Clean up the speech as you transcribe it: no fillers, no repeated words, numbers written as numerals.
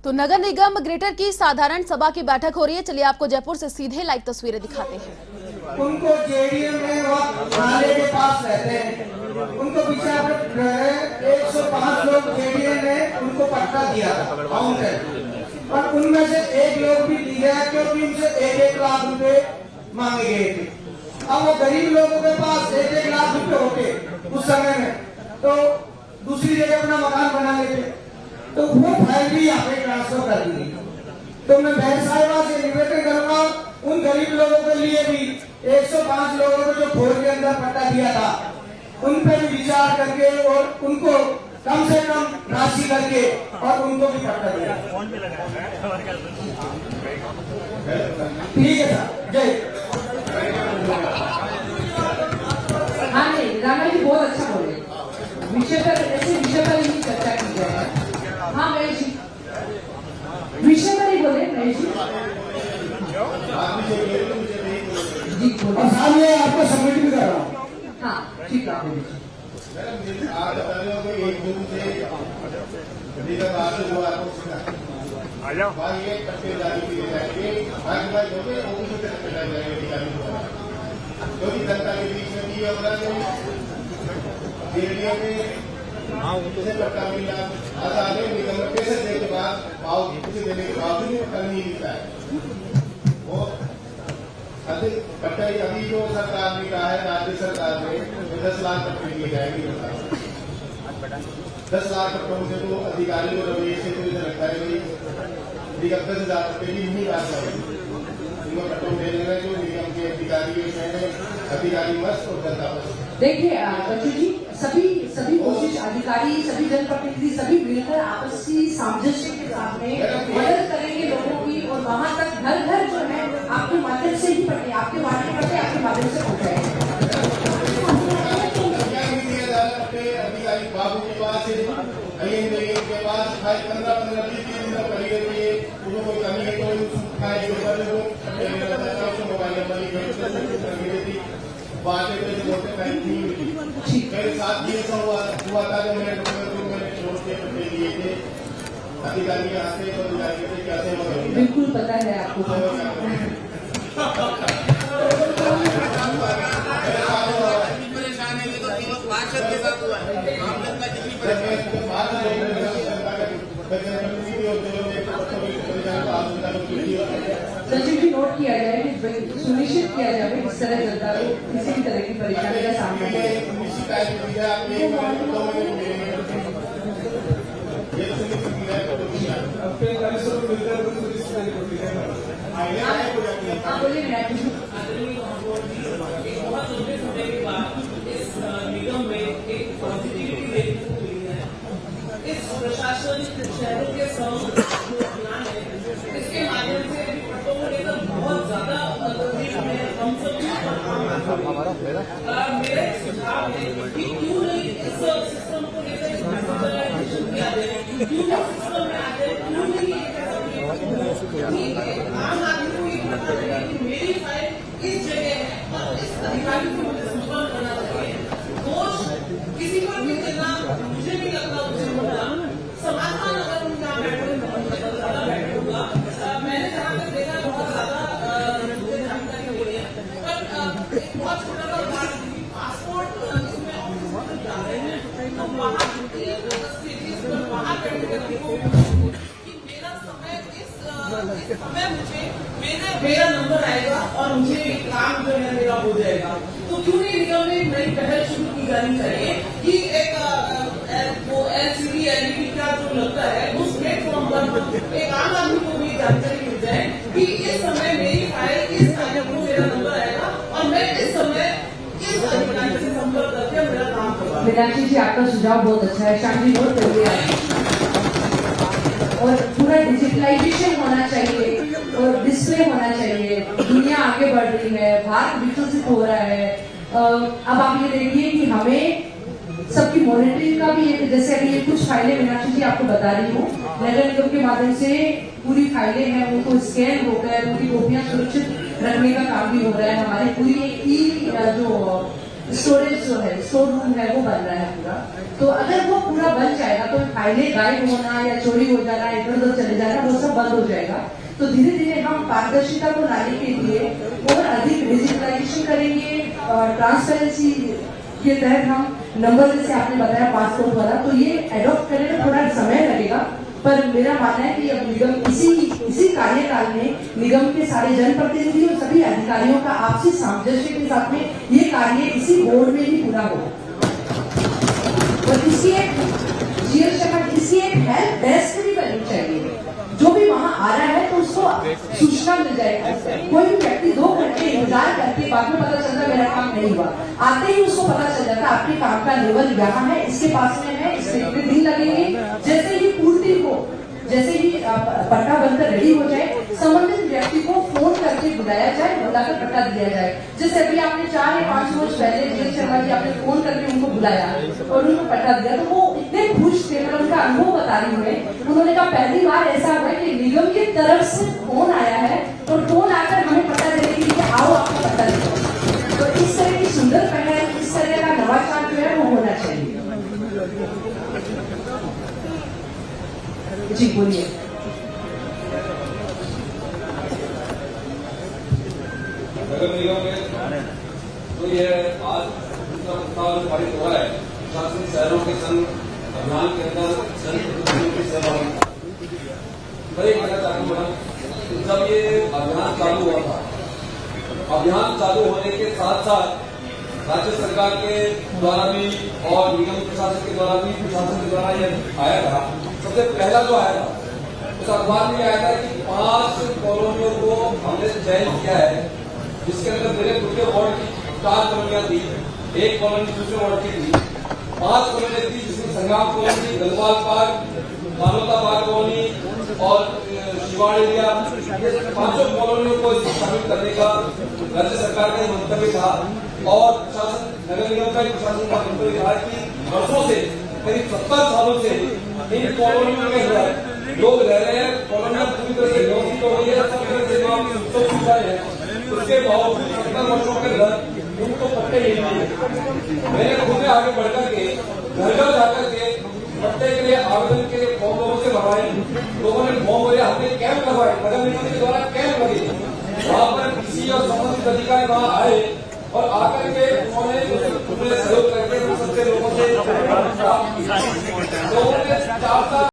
तो नगर निगम ग्रेटर की साधारण सभा की बैठक हो रही है। चलिए आपको जयपुर से सीधे लाइव तस्वीरें दिखाते हैं। उनको जेडीएम में वह नाले के पास रहते हैं, उनको पीछे 105 लोग जेडीएम में उनको पट्टा दिया था और उनमें से एक लोग भी लिया है क्योंकि उनसे 1-1 लाख रुपए मांगे गए थे। अब वो गरीब लोगों के पास 1-1 लाख रुपए होते उस समय में, तो दूसरी जगह अपना मकान बना लेते, तो वो फाइल भी यहाँ पे ट्रांसफर कर दी। तो मैं बहन साहिबा से निवेदन करूंगा उन गरीब लोगों के लिए भी 105 लोगों को जो फोर के अंदर पट्टा दिया था उन पर भी विचार करके और उनको कम से कम राशि करके और उनको भी पट्टा दिया। ठीक है सर, जय। हाँ नहीं, रामा जी बहुत अच्छा बोले। विषय पर ऐसे विषय पर ही चर्चा की जाए। हाँ महेश जी, विषय पर ही बोले महेश जी। जी बोले। सामने आपको सबमिट भी कर रहा हूँ। हाँ ठीक है। आप बता रहे हो कि 1 जून से जो आपको ये पट्टे जारी किए जाएंगे, क्योंकि जनता के बीच में भी एरिया में पट्टा मिला आगे निगम में पैसे देने के बाद भाव देने के बावजूद पट्टा नहीं मिलता है। वो अधिक पट्टा अभी जो सरकार ने कहा है, राज्य सरकार ने 10 लाख पट्टे दिए जाएंगे। 10 लाख पट्टों से तो अधिकारी को रवैये से तो इधर लगता है कि 10,000 पट्टे की नहीं बात है। इनको पट्टों दे देना जो निगम के अधिकारी मस्त और जनता मस्त। देखिए बच्चू जी, सभी कोशिश अधिकारी, सभी जनप्रतिनिधि सभी मिलकर आपसी सामंजस्य के साथ में मदद करेंगे लोगों की, और वहाँ तक घर घर जो है आपके माध्यम से ही पट्टे, आपके वार्ड के पट्टे आपके माध्यम से पहुँचाएंगे। अधिकारी बाबू के पास के पास 15-20 दिन तक पड़ी रहती है, उनको कोई कमी है तो मोबाइल नंबर बातें बोलते टाइम नहीं मिली। मेरे साथ ये सब हुआ था जब मैंने छोड़ के पट्टे लिए थे अधिकारी के हाथ से, तो अधिकारी से कैसे बिल्कुल पता है आपको। सचिव जी, नोट किया जाए कि सुनिश्चित किया जाए इस तरह जनता को किसी भी तरह की परेशानी का सामना इस प्रशासनिक शहरों के इसके माध्यम से पट्टों को लेकर बहुत ज्यादा हम सब मेरा सुझाव है कि क्यों नहीं इस सिस्टम को लेकर सिस्टम में आ जाए, क्यों नहीं आम आदमी को मेरी फाइल इस जगह है और इस अधिकारी को मुझे संपर्क करना चाहिए। दोष किसी को भी देना मुझे नहीं लगता उचित होगा। समाधान अगर उन जहाँ बैठे होगा, मैंने जहाँ तक देखा बहुत ज्यादा जानकारी मिली है, पर एक बहुत छोटा सा उदाहरण, पासपोर्ट जिसमें ऑफिस जा रहे हैं तो वहाँ मेरा समय इस समय मुझे मेरा नंबर आएगा और मुझे काम जो है मेरा हो जाएगा। तो क्यों नहीं निगम में नई पहल शुरू की जानी चाहिए कि एक वो LCD LED का जो लगता है उस प्लेटफॉर्म पर एक आम आदमी को भी जानकारी मिल जाए कि इस समय मेरी फाइल इस कार्य को मेरा नंबर आएगा और मैं इस समय इस अधिकारी से संपर्क करके मेरा काम करूँगा। मीनाक्षी जी, आपका सुझाव बहुत अच्छा है। शाम जी, नोट करिए। और पूरा डिजिटलाइजेशन होना चाहिए और डिस्प्ले होना चाहिए। दुनिया आगे बढ़ रही है, भारत विकसित हो रहा है। अब आप ये देखिए कि हमें सबकी मॉनिटरिंग का भी, जैसे अभी ये कुछ फाइलें मीनाक्षी जी आपको बता रही हूँ, नगर निगम के माध्यम से पूरी फाइलें हैं उनको स्कैन होकर उनकी कॉपियां सुरक्षित रखने का काम भी हो रहा है। हमारी पूरी जो स्टोरेज जो है, स्टोर रूम है, वो बन रहा है पूरा। तो अगर वो पूरा बन जाएगा तो फाइलें गायब होना या चोरी हो जाना, इधर उधर चले जाना, वो सब बंद हो जाएगा। तो धीरे धीरे हम पारदर्शिता को लाने के लिए और अधिक डिजिटलाइजेशन करेंगे, ट्रांसपेरेंसी के तहत हम नंबर, जैसे आपने बताया पासपोर्ट वाला, तो ये एडॉप्ट करने में थोड़ा समय लगेगा। पर मेरा मानना है कि अब निगम इसी कार्यकाल में निगम के सारे जनप्रतिनिधि और सभी अधिकारियों का आपसी सामंजस्य के साथ में ये कार्य इसी बोर्ड में ही पूरा होगा। और इसकी एक हेल्प डेस्क भी बननी चाहिए। जो भी वहां आ रहा है तो उसको सूचना मिल जाएगा। कोई भी व्यक्ति 2 घंटे इंतजार करके बाद में पता चलता मेरा काम नहीं हुआ, आते ही उसको पता चल जाता आपके काम का लेवल यहाँ है, इसके पास में है, इसमें इतने दिन लगेंगे। जैसे ही पूर्ति हो, जैसे ही पट्टा बनकर रेडी हो जाए, संबंधित व्यक्ति को फोन करके बुलाया जाए, बुलाकर पट्टा दिया जाए। जैसे अभी आपने 4 या 5 रोज पहले जेल शर्मा जी आपने फोन करके उनको बुलाया और उनको पट्टा दिया, तो वो इतने खुश थे। मैं उनका अनुभव बता रही हूँ, उन्होंने कहा पहली बार ऐसा हुआ कि निगम की तरफ से फोन आया है और फोन आकर हमें पट्टा देने के लिए आओ आपको पट्टा दें। तो इस तरह की सुंदर पहल, इस तरह का नवाचार जो है वो होना चाहिए। जी बोलिए। नगर निगम में तो ये आज दूसरा प्रस्ताव पारित हो रहा है, शासन शहरों के संघ अभियान के अंदर जनप्रतिनिधियों की सहभागिता। मैं ये कहना चाहता हूँ मैडम, जब ये अभियान चालू हुआ था, अभियान चालू होने के साथ साथ राज्य सरकार के द्वारा भी और निगम प्रशासन के द्वारा भी, प्रशासन के द्वारा यह आया था। सबसे पहला जो आया था उस अखबार में आया था कि 5 कॉलोनियों को हमने चयन किया है, जिसके अंदर मेरे खुद के वार्ड की 4 कॉलोनियां थी, 1 कॉलोनी दूसरे वार्ड की थी, 5 कॉलोनियां थी, जिसमें संग्राम कॉलोनी, गलवाल पार्क, मानवता पार्क कॉलोनी और शिवाड़ एरिया, ये 5 कॉलोनियों को शामिल करने का राज्य सरकार का मंतव्य था। और शासन, नगर निगम का प्रशासन का मंतव्य था कि वर्षों से, करीब 70 सालों से इन कॉलोनियों के अंदर लोग रह रहे हैं, कॉलोनियां पूरी तरह से व्यवस्थित हो गई है, सब तरह से सुविधाएं हैं, उसके बावजूद 70 वर्षों के अंदर उनको पट्टे नहीं मिले। मैंने खुद आगे बढ़कर के घर घर जाकर के पट्टे के लिए आवेदन के लिए फॉर्म लोगों से भरवाए, लोगों ने फॉर्म भरे, हमने कैंप लगवाए, नगर निगम के द्वारा कैंप लगे, वहां पर किसी और संबंधित अधिकारी वहां आए और आकर के उन्होंने सहयोग करके सबसे लोगों से